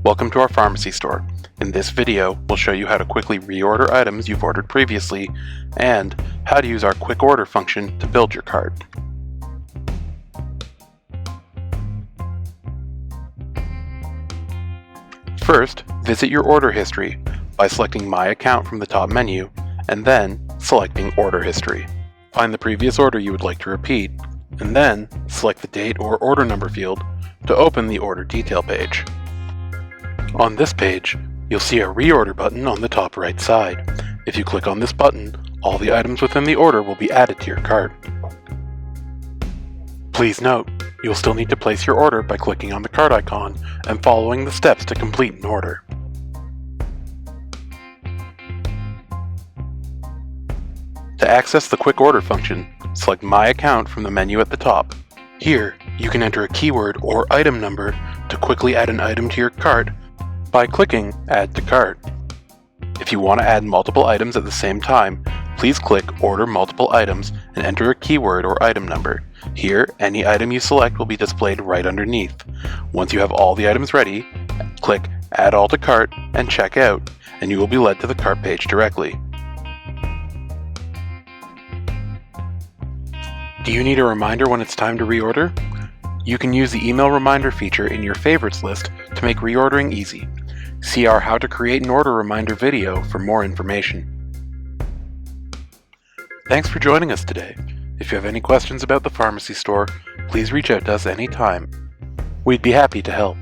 Welcome to our pharmacy store. In this video, we'll show you how to quickly reorder items you've ordered previously and how to use our quick order function to build your cart. First, visit your order history by selecting My Account from the top menu and then selecting Order History. Find the previous order you would like to repeat and then select the date or order number field to open the order detail page. On this page, you'll see a reorder button on the top right side. If you click on this button, all the items within the order will be added to your cart. Please note, you'll still need to place your order by clicking on the cart icon and following the steps to complete an order. To access the quick order function, select My Account from the menu at the top. Here, you can enter a keyword or item number to quickly add an item to your cart by clicking Add to Cart. If you want to add multiple items at the same time, please click Order Multiple Items and enter a keyword or item number. Here, any item you select will be displayed right underneath. Once you have all the items ready, click Add All to Cart and check out, and you will be led to the cart page directly. Do you need a reminder when it's time to reorder? You can use the email reminder feature in your favorites list to make reordering easy. See our How to Create an Order Reminder video for more information. Thanks for joining us today. If you have any questions about the pharmacy store, please reach out to us anytime. We'd be happy to help.